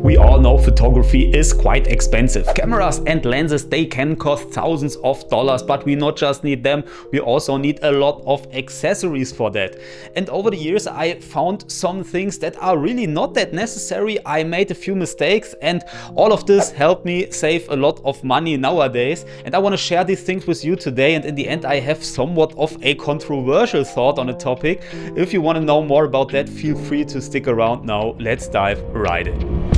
We all know photography is quite expensive. Cameras and lenses, they can cost thousands of dollars, but we not just need them, we also need a lot of accessories for that. And over the years I found some things that are really not that necessary. I made a few mistakes and all of this helped me save a lot of money nowadays. And I want to share these things with you today, and in the end I have somewhat of a controversial thought on the topic. If you want to know more about that, feel free to stick around now. Let's dive right in.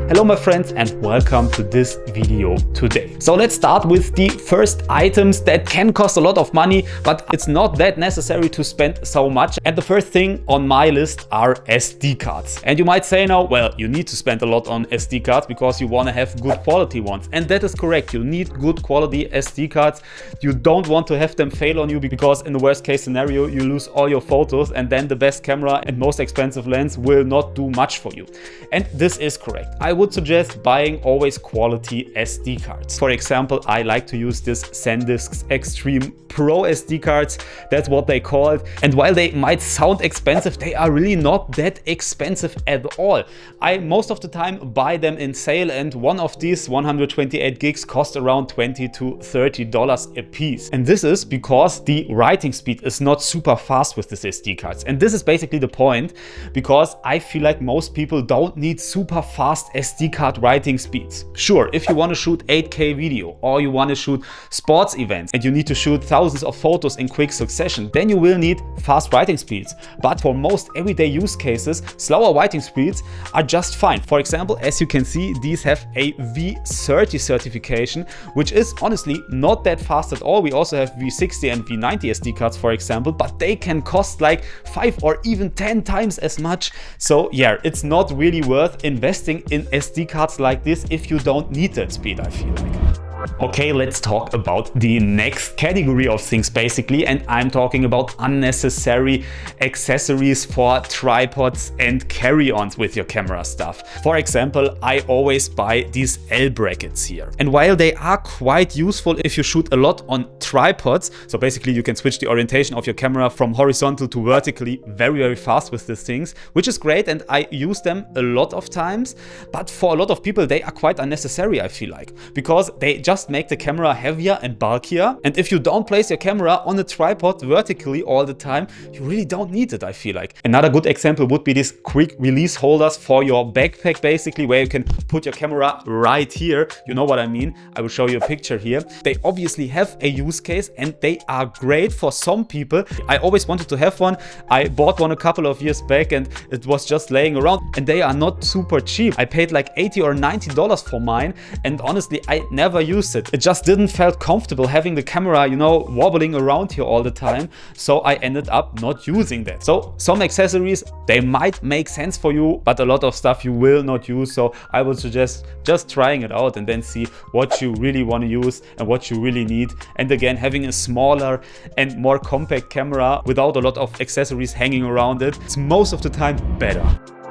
Hello my friends and welcome to this video today. So let's start with the first items that can cost a lot of money, but it's not that necessary to spend so much. And the first thing on my list are SD cards. And you might say now, well, you need to spend a lot on SD cards because you want to have good quality ones. And that is correct. You need good quality SD cards. You don't want to have them fail on you because in the worst case scenario, you lose all your photos and then the best camera and most expensive lens will not do much for you. And this is correct. I would suggest buying always quality SD cards. For example, I like to use this SanDisk Extreme Pro SD cards. That's what they call it. And while they might sound expensive, they are really not that expensive at all. I most of the time buy them in sale, and one of these 128 gigs cost around $20 to $30 a piece. And this is because the writing speed is not super fast with these SD cards. And this is basically the point, because I feel like most people don't need super fast SD card writing speeds. Sure, if you want to shoot 8K video or you want to shoot sports events and you need to shoot thousands of photos in quick succession, then you will need fast writing speeds. But for most everyday use cases, slower writing speeds are just fine. For example, as you can see, these have a V30 certification, which is honestly not that fast at all. We also have V60 and V90 SD cards, for example, but they can cost like 5 or even 10 times as much. So yeah, it's not really worth investing in SD cards like this if you don't need that speed, I feel like. Okay, let's talk about the next category of things basically, and I'm talking about unnecessary accessories for tripods and carry-ons with your camera stuff. For example, I always buy these L brackets here. And while they are quite useful if you shoot a lot on tripods, so basically you can switch the orientation of your camera from horizontal to vertically very fast with these things, which is great, and I use them a lot of times. But for a lot of people, they are quite unnecessary, I feel like, because they just make the camera heavier and bulkier. And if you don't place your camera on a tripod vertically all the time, you really don't need it, I feel like. Another good example would be these quick release holders for your backpack, basically, where you can put your camera right here. You know what I mean? I will show you a picture here. They obviously have a use case and they are great for some people. I always wanted to have one. I bought one a couple of years back and it was just laying around, and they are not super cheap. I paid like $80 or $90 for mine, and honestly, I never used it. It just didn't felt comfortable having the camera, you know, wobbling around here all the time. So I ended up not using that. So some accessories, they might make sense for you, but a lot of stuff you will not use. So I would suggest just trying it out and then see what you really want to use and what you really need. And again, having a smaller and more compact camera without a lot of accessories hanging around it, it's most of the time better.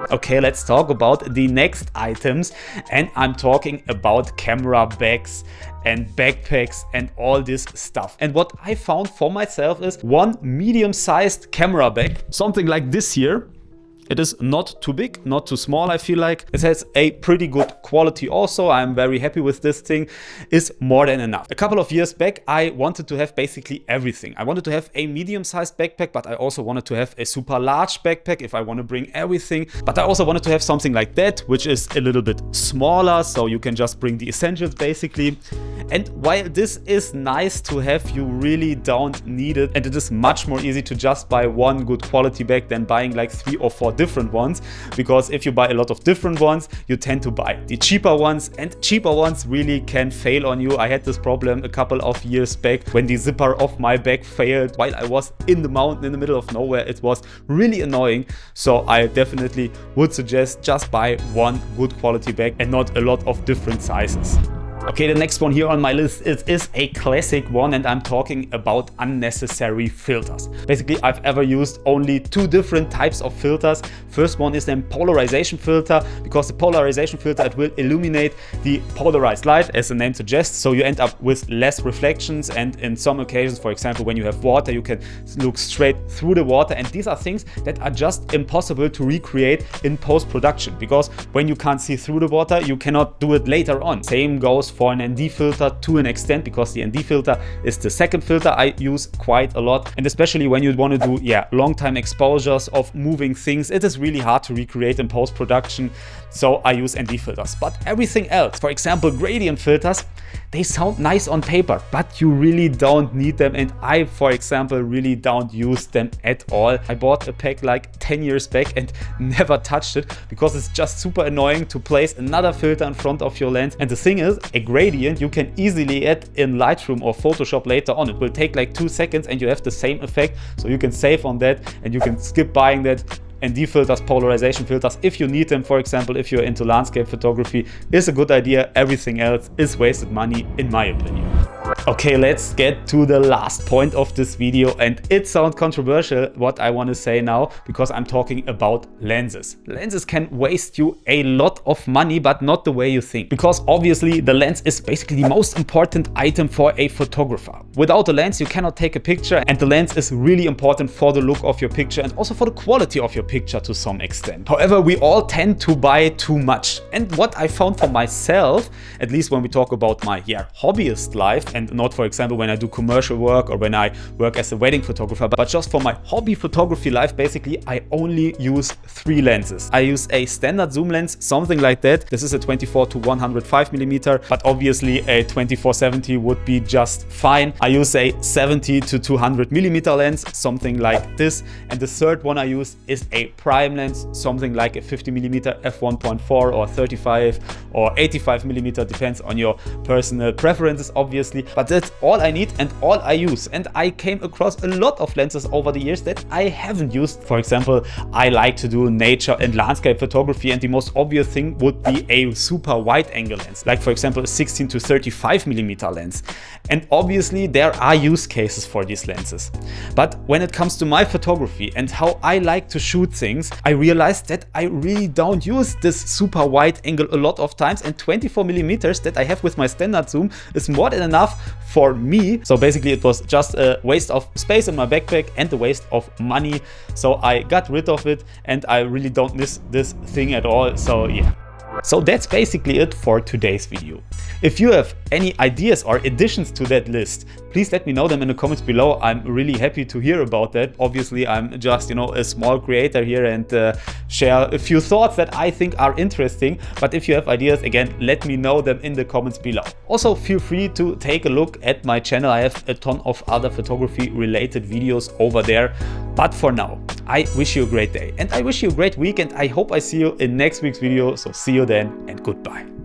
Okay, let's talk about the next items, and I'm talking about camera bags and backpacks and all this stuff. And what I found for myself is one medium-sized camera bag, something like this here. It is not too big, not too small, I feel like. It has a pretty good quality also. I'm very happy with this thing. It's more than enough. A couple of years back, I wanted to have basically everything. I wanted to have a medium-sized backpack, but I also wanted to have a super large backpack if I want to bring everything. But I also wanted to have something like that, which is a little bit smaller, so you can just bring the essentials basically. And while this is nice to have, you really don't need it. And it is much more easy to just buy one good quality bag than buying like 3 or 4 different ones, because if you buy a lot of different ones, you tend to buy the cheaper ones, and cheaper ones really can fail on you. I had this problem a couple of years back when the zipper of my bag failed while I was in the mountain in the middle of nowhere. It was really annoying. So I definitely would suggest just buy one good quality bag and not a lot of different sizes. Okay, the next one here on my list is a classic one, and I'm talking about unnecessary filters. Basically, I've ever used only two different types of filters. First one is then polarization filter, because the polarization filter, it will illuminate the polarized light, as the name suggests, so you end up with less reflections, and in some occasions, for example, when you have water, you can look straight through the water, and these are things that are just impossible to recreate in post-production, because when you can't see through the water, you cannot do it later on. Same goes for an ND filter to an extent, because the ND filter is the second filter I use quite a lot, and especially when you want to do long time exposures of moving things, it is really hard to recreate in post-production, so I use ND filters. But everything else, for example gradient filters, they sound nice on paper, but you really don't need them, and I, for example, really don't use them at all. I bought a pack like 10 years back and never touched it, because it's just super annoying to place another filter in front of your lens. And the thing is, a gradient you can easily add in Lightroom or Photoshop later on. It will take like 2 seconds and you have the same effect, so you can save on that and you can skip buying that. ND filters, polarization filters, if you need them, for example, if you're into landscape photography, is a good idea. Everything else is wasted money, in my opinion. Okay, let's get to the last point of this video, and it sounds controversial what I want to say now, because I'm talking about lenses. Lenses can waste you a lot of money, but not the way you think, because obviously the lens is basically the most important item for a photographer. Without a lens you cannot take a picture, and the lens is really important for the look of your picture and also for the quality of your picture to some extent. However, we all tend to buy too much, and what I found for myself, at least when we talk about my hobbyist life, and not for example when I do commercial work or when I work as a wedding photographer, but just for my hobby photography life, basically I only use 3 lenses. I use a standard zoom lens, something like that. This is a 24 to 105 millimeter, but obviously a 24-70 would be just fine. I use a 70 to 200 millimeter lens, something like this, and the third one I use is a prime lens, something like a 50 millimeter f1.4 or 35 or 85 millimeter, depends on your personal preferences obviously, but that's all I need and all I use. And I came across a lot of lenses over the years that I haven't used. For example, I like to do nature and landscape photography, and the most obvious thing would be a super wide angle lens, like for example a 16 to 35 millimeter lens. And obviously there are use cases for these lenses, but when it comes to my photography and how I like to shoot things, I realized that I really don't use this super wide angle a lot of times, and 24 millimeters that I have with my standard zoom is more than enough for me. So basically it was just a waste of space in my backpack and a waste of money, so I got rid of it and I really don't miss this thing at all. So yeah. So that's basically it for today's video. If you have any ideas or additions to that list, please let me know them in the comments below. I'm really happy to hear about that. Obviously, I'm just, a small creator here and share a few thoughts that I think are interesting. But if you have ideas, again, let me know them in the comments below. Also, feel free to take a look at my channel. I have a ton of other photography related videos over there. But for now, I wish you a great day and I wish you a great week, and I hope I see you in next week's video. So see you then and goodbye.